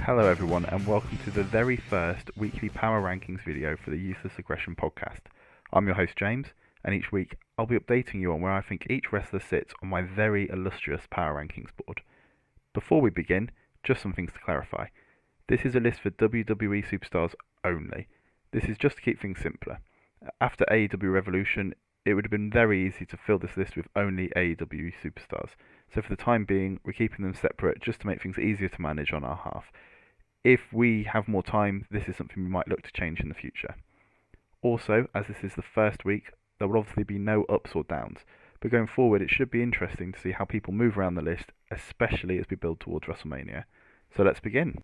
Hello everyone and welcome to the very first weekly Power Rankings video for the Useless Aggression podcast. I'm your host James, and each week I'll be updating you on where I think each wrestler sits on my very illustrious Power Rankings board. Before we begin, just some things to clarify. This is a list for WWE superstars only. This is just to keep things simpler. After AEW Revolution, it would have been very easy to fill this list with only AEW superstars. So for the time being, we're keeping them separate just to make things easier to manage on our half. If we have more time, this is something we might look to change in the future. Also, as this is the first week, there will obviously be no ups or downs, but going forward it should be interesting to see how people move around the list, especially as we build towards WrestleMania. So let's begin.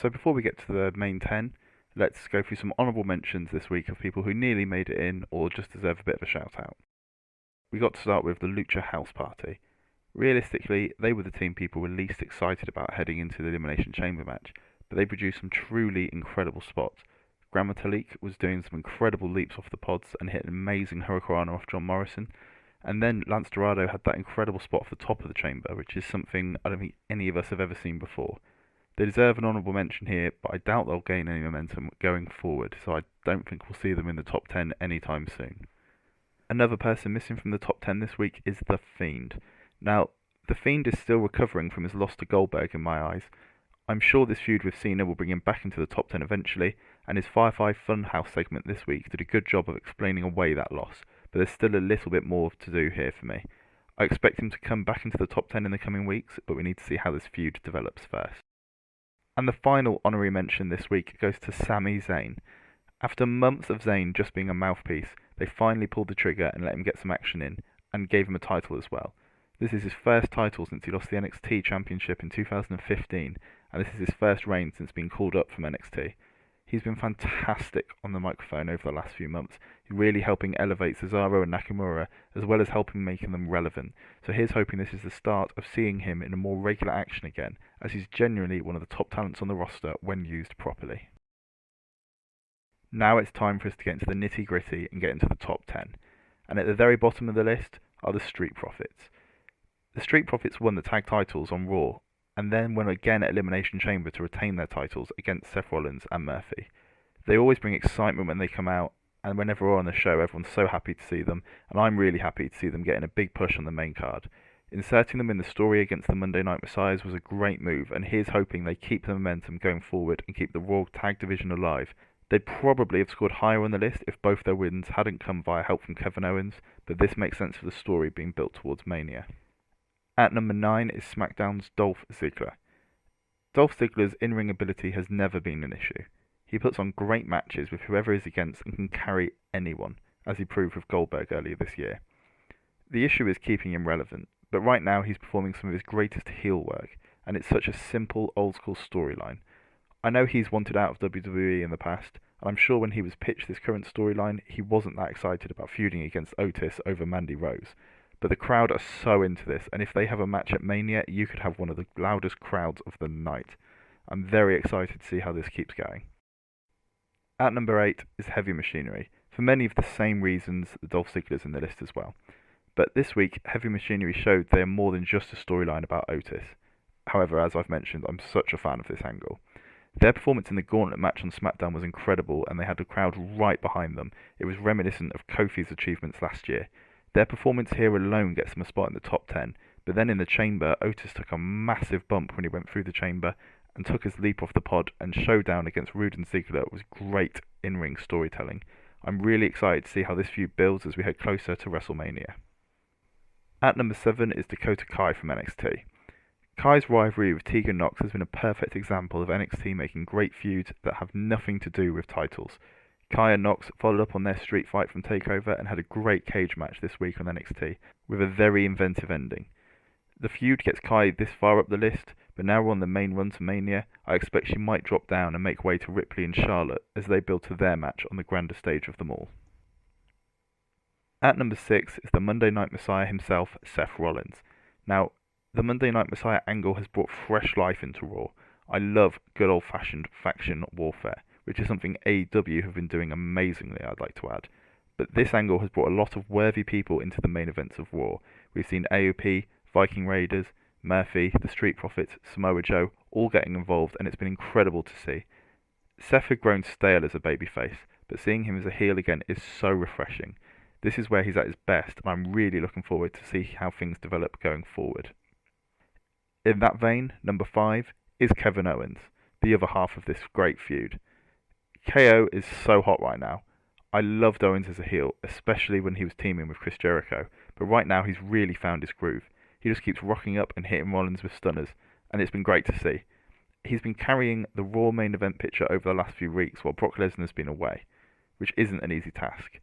So before we get to the main 10, let's go through some honourable mentions this week of people who nearly made it in or just deserve a bit of a shout out. We got to start with the Lucha House Party. Realistically, they were the team people were least excited about heading into the Elimination Chamber match, but they produced some truly incredible spots. Gran Metalik was doing some incredible leaps off the pods and hit an amazing Hurricanrana off John Morrison, and then Lance Dorado had that incredible spot off the top of the chamber, which is something I don't think any of us have ever seen before. They deserve an honourable mention here, but I doubt they'll gain any momentum going forward, so I don't think we'll see them in the top 10 anytime soon. Another person missing from the top 10 this week is The Fiend. Now, The Fiend is still recovering from his loss to Goldberg in my eyes. I'm sure this feud with Cena will bring him back into the top 10 eventually, and his Firefly Funhouse segment this week did a good job of explaining away that loss, but there's still a little bit more to do here for me. I expect him to come back into the top 10 in the coming weeks, but we need to see how this feud develops first. And the final honorary mention this week goes to Sami Zayn. After months of Zayn just being a mouthpiece, they finally pulled the trigger and let him get some action in, and gave him a title as well. This is his first title since he lost the NXT Championship in 2015, and this is his first reign since being called up from NXT. He's been fantastic on the microphone over the last few months, really helping elevate Cesaro and Nakamura, as well as helping making them relevant. So here's hoping this is the start of seeing him in a more regular action again, as he's genuinely one of the top talents on the roster when used properly. Now it's time for us to get into the nitty gritty and get into the top 10. And at the very bottom of the list are the Street Profits. The Street Profits won the tag titles on Raw, and then won again at Elimination Chamber to retain their titles against Seth Rollins and Murphy. They always bring excitement when they come out, and whenever we're on the show, everyone's so happy to see them, and I'm really happy to see them getting a big push on the main card. Inserting them in the story against the Monday Night Messiahs was a great move, and here's hoping they keep the momentum going forward and keep the Raw Tag Division alive. They'd probably have scored higher on the list if both their wins hadn't come via help from Kevin Owens, but this makes sense for the story being built towards Mania. At number 9 is SmackDown's Dolph Ziggler. Dolph Ziggler's in-ring ability has never been an issue. He puts on great matches with whoever he's against and can carry anyone, as he proved with Goldberg earlier this year. The issue is keeping him relevant, but right now he's performing some of his greatest heel work, and it's such a simple, old-school storyline. I know he's wanted out of WWE in the past, and I'm sure when he was pitched this current storyline, he wasn't that excited about feuding against Otis over Mandy Rose. But the crowd are so into this, and if they have a match at Mania, you could have one of the loudest crowds of the night. I'm very excited to see how this keeps going. At number 8 is Heavy Machinery, for many of the same reasons that Dolph Ziggler's in the list as well. But this week, Heavy Machinery showed they are more than just a storyline about Otis. However, as I've mentioned, I'm such a fan of this angle. Their performance in the Gauntlet match on SmackDown was incredible, and they had the crowd right behind them. It was reminiscent of Kofi's achievements last year. Their performance here alone gets them a spot in the top 10, but then in the chamber, Otis took a massive bump when he went through the chamber and took his leap off the pod, and showdown against Rude and Ziggler was great in-ring storytelling. I'm really excited to see how this feud builds as we head closer to WrestleMania. At number 7 is Dakota Kai from NXT. Kai's rivalry with Tegan Nox has been a perfect example of NXT making great feuds that have nothing to do with titles. Kai and Nox followed up on their street fight from TakeOver and had a great cage match this week on NXT, with a very inventive ending. The feud gets Kai this far up the list, but now we're on the main run to Mania, I expect she might drop down and make way to Ripley and Charlotte as they build to their match on the grander stage of them all. At number 6 is the Monday Night Messiah himself, Seth Rollins. Now, the Monday Night Messiah angle has brought fresh life into Raw. I love good old-fashioned faction warfare, which is something AEW have been doing amazingly, I'd like to add. But this angle has brought a lot of worthy people into the main events of Raw. We've seen AOP, Viking Raiders, Murphy, the Street Profits, Samoa Joe, all getting involved, and it's been incredible to see. Seth had grown stale as a babyface, but seeing him as a heel again is so refreshing. This is where he's at his best, and I'm really looking forward to see how things develop going forward. In that vein, number 5 is Kevin Owens, the other half of this great feud. KO is so hot right now. I loved Owens as a heel, especially when he was teaming with Chris Jericho, but right now he's really found his groove. He just keeps rocking up and hitting Rollins with stunners, and it's been great to see. He's been carrying the Raw main event picture over the last few weeks while Brock Lesnar's been away, which isn't an easy task.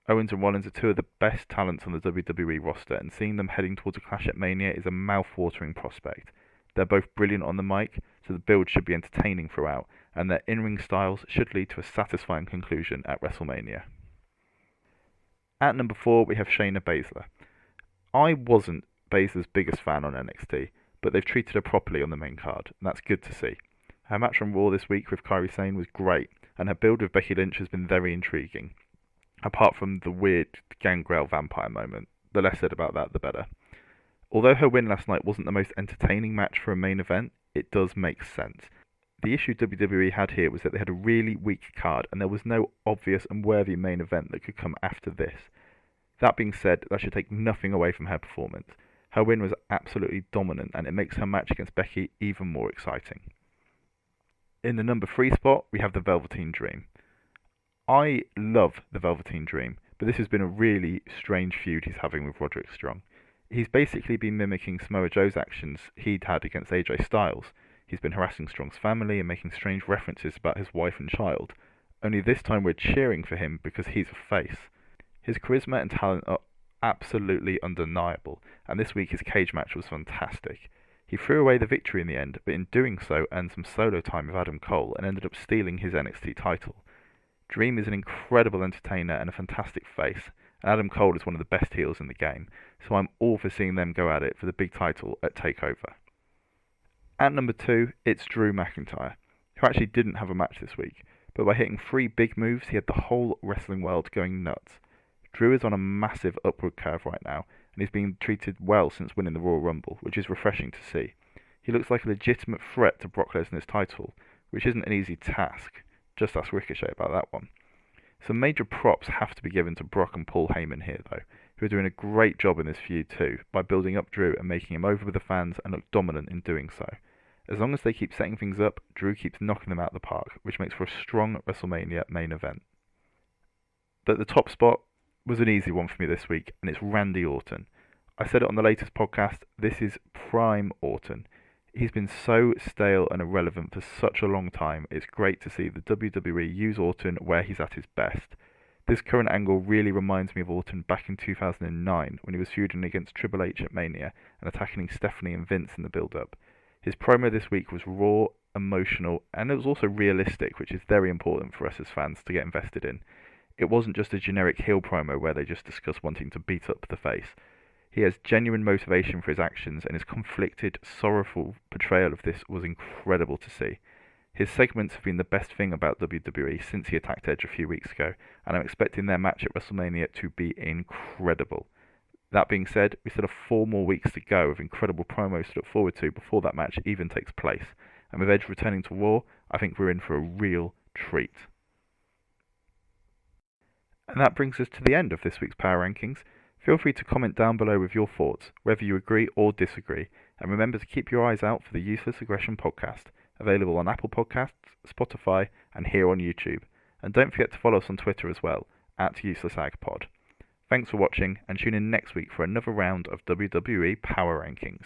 Owens and Rollins are two of the best talents on the WWE roster, and seeing them heading towards a clash at Mania is a mouth-watering prospect. They're both brilliant on the mic, so the build should be entertaining throughout, and their in-ring styles should lead to a satisfying conclusion at WrestleMania. At number 4, we have Shayna Baszler. I wasn't Baszler's biggest fan on NXT, but they've treated her properly on the main card, and that's good to see. Her match on Raw this week with Kairi Sane was great, and her build with Becky Lynch has been very intriguing. Apart from the weird Gangrel vampire moment, the less said about that, the better. Although her win last night wasn't the most entertaining match for a main event, it does make sense. The issue WWE had here was that they had a really weak card, and there was no obvious and worthy main event that could come after this. That being said, that should take nothing away from her performance. Her win was absolutely dominant, and it makes her match against Becky even more exciting. In the number 3 spot, we have the Velveteen Dream. I love the Velveteen Dream, but this has been a really strange feud he's having with Roderick Strong. He's basically been mimicking Samoa Joe's actions he'd had against AJ Styles. He's been harassing Strong's family and making strange references about his wife and child. Only this time we're cheering for him because he's a face. His charisma and talent are absolutely undeniable, and this week his cage match was fantastic. He threw away the victory in the end, but in doing so earned some solo time with Adam Cole and ended up stealing his NXT title. Dream is an incredible entertainer and a fantastic face, and Adam Cole is one of the best heels in the game, so I'm all for seeing them go at it for the big title at TakeOver. At number 2, it's Drew McIntyre, who actually didn't have a match this week, but by hitting 3 big moves he had the whole wrestling world going nuts. Drew is on a massive upward curve right now, and he's being treated well since winning the Royal Rumble, which is refreshing to see. He looks like a legitimate threat to Brock Lesnar's title, which isn't an easy task. Just ask Ricochet about that one. Some major props have to be given to Brock and Paul Heyman here, though, who are doing a great job in this feud too, by building up Drew and making him over with the fans and look dominant in doing so. As long as they keep setting things up, Drew keeps knocking them out of the park, which makes for a strong WrestleMania main event. But the top spot was an easy one for me this week, and it's Randy Orton. I said it on the latest podcast, this is prime Orton. He's been so stale and irrelevant for such a long time, it's great to see the WWE use Orton where he's at his best. This current angle really reminds me of Orton back in 2009, when he was feuding against Triple H at Mania and attacking Stephanie and Vince in the build-up. His promo this week was raw, emotional, and it was also realistic, which is very important for us as fans to get invested in. It wasn't just a generic heel promo where they just discuss wanting to beat up the face. He has genuine motivation for his actions, and his conflicted, sorrowful portrayal of this was incredible to see. His segments have been the best thing about WWE since he attacked Edge a few weeks ago, and I'm expecting their match at WrestleMania to be incredible. That being said, we still have 4 more weeks to go of incredible promos to look forward to before that match even takes place, and with Edge returning to Raw, I think we're in for a real treat. And that brings us to the end of this week's Power Rankings. Feel free to comment down below with your thoughts, whether you agree or disagree, and remember to keep your eyes out for the Useless Aggression podcast, available on Apple Podcasts, Spotify, and here on YouTube. And don't forget to follow us on Twitter as well, @UselessAgPod. Thanks for watching, and tune in next week for another round of WWE Power Rankings.